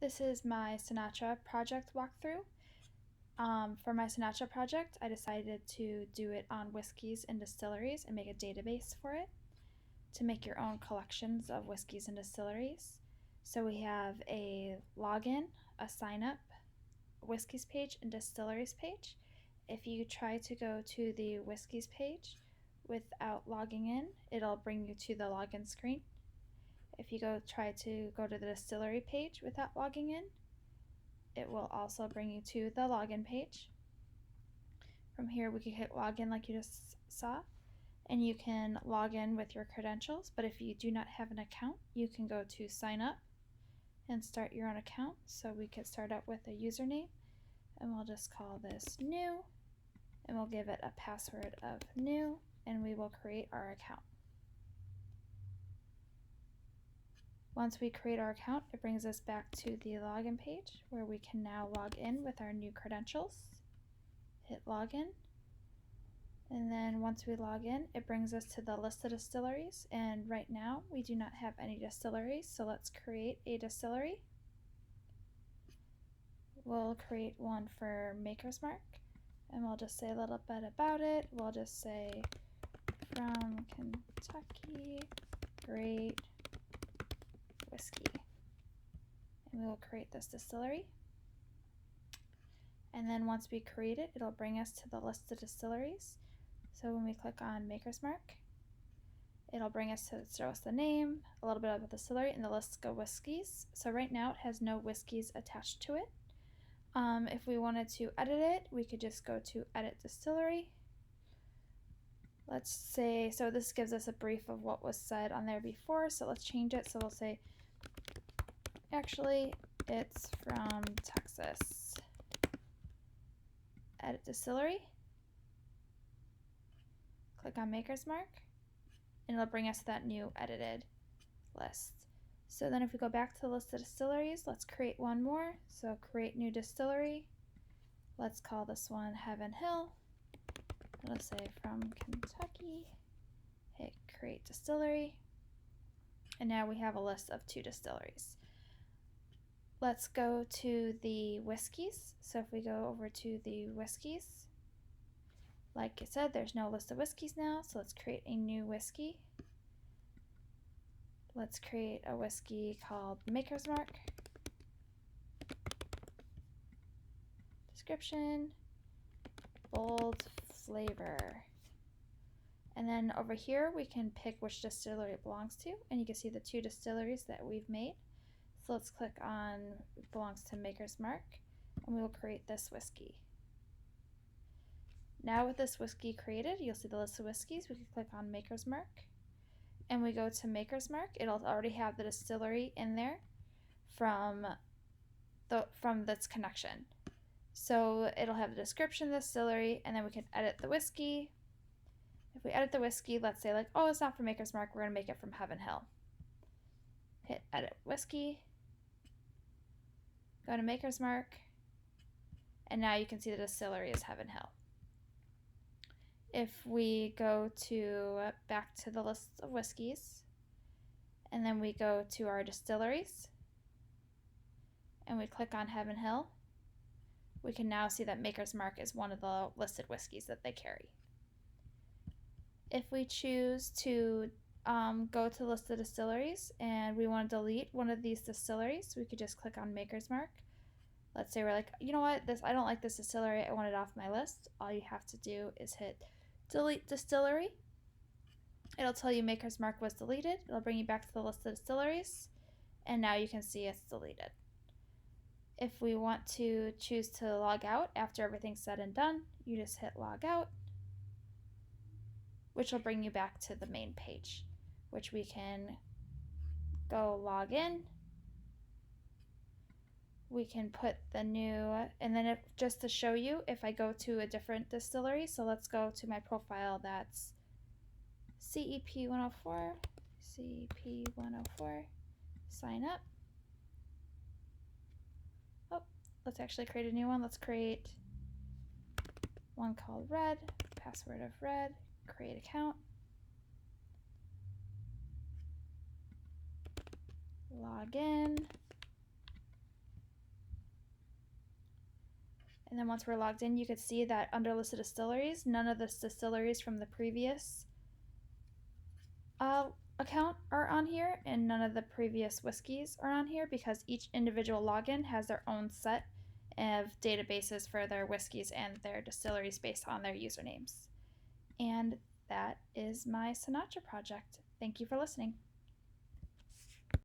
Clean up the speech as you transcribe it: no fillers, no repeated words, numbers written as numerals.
This is my Sinatra project walkthrough. For my Sinatra project, I decided to do it on whiskeys and distilleries and make a database for it to make your own collections of whiskeys and distilleries. So we have a login, a sign up, whiskeys page, and distilleries page. If you try to go to the whiskeys page without logging in, it'll bring you to the login screen. If you try to go to the distillery page without logging in, it will also bring you to the login page. From here, we can hit login like you just saw, and you can log in with your credentials. But if you do not have an account, you can go to sign up and start your own account. So we could start up with a username, and we'll just call this new, and we'll give it a password of new, and we will create our account. Once we create our account, it brings us back to the login page where we can now log in with our new credentials. Hit login. And then once we log in, it brings us to the list of distilleries. And right now we do not have any distilleries, so let's create a distillery. We'll create one for Maker's Mark, and we'll just say a little bit about it. We'll just say from Kentucky, great whiskey, and we will create this distillery. And then once we create it, it'll bring us to the list of distilleries. So when we click on Maker's Mark, it'll bring us to show us the name, a little bit about the distillery, and the list of whiskeys. So right now it has no whiskeys attached to it. If we wanted to edit it, we could just go to Edit Distillery. Let's say, so this gives us a brief of what was said on there before, so let's change it. So we'll say, actually, it's from Texas. Edit Distillery. Click on Maker's Mark, and it'll bring us to that new edited list. So then if we go back to the list of distilleries, let's create one more. So create new distillery. Let's call this one Heaven Hill. It'll say from Kentucky. Hit create distillery. And now we have a list of 2 distilleries. Let's go to the whiskeys. So if we go over to the whiskeys, like I said, there's no list of whiskeys now, so let's create a new whiskey. Let's create a whiskey called Maker's Mark. Description, bold flavor. And then over here, we can pick which distillery it belongs to, and you can see the 2 distilleries that we've made. So let's click on it belongs to Maker's Mark, and we will create this whiskey. Now with this whiskey created, you'll see the list of whiskeys. We can click on Maker's Mark, and we go to Maker's Mark. It'll already have the distillery in there from this connection. So it'll have the description of the distillery, and then we can edit the whiskey. If we edit the whiskey, let's say like, oh, it's not from Maker's Mark, we're gonna make it from Heaven Hill. Hit edit whiskey, go to Maker's Mark, and now you can see the distillery is Heaven Hill. If we go to back to the list of whiskeys, and then we go to our distilleries, and we click on Heaven Hill, we can now see that Maker's Mark is one of the listed whiskeys that they carry. If we choose to go to the list of distilleries and we want to delete one of these distilleries, we could just click on Maker's Mark. Let's say we're like, you know what, I don't like this distillery, I want it off my list. All you have to do is hit delete distillery. It'll tell you Maker's Mark was deleted. It'll bring you back to the list of distilleries, and now you can see it's deleted. If we want to choose to log out after everything's said and done, you just hit log out, which will bring you back to the main page, which we can go log in. We can put the new, and then just to show you, if I go to a different distillery, so let's go to my profile, that's CEP 104, CEP 104, sign up. Oh, let's actually create a new one. Let's create one called Red, password of Red, create account. Log in. then once we're logged in, you could see that under listed distilleries, none of the distilleries from the previous uh, account are on here, and none of the previous whiskeys are on here because each individual login has their own set of databases for their whiskeys and their distilleries based on their usernames. And that is my Sinatra project. Thank you for listening.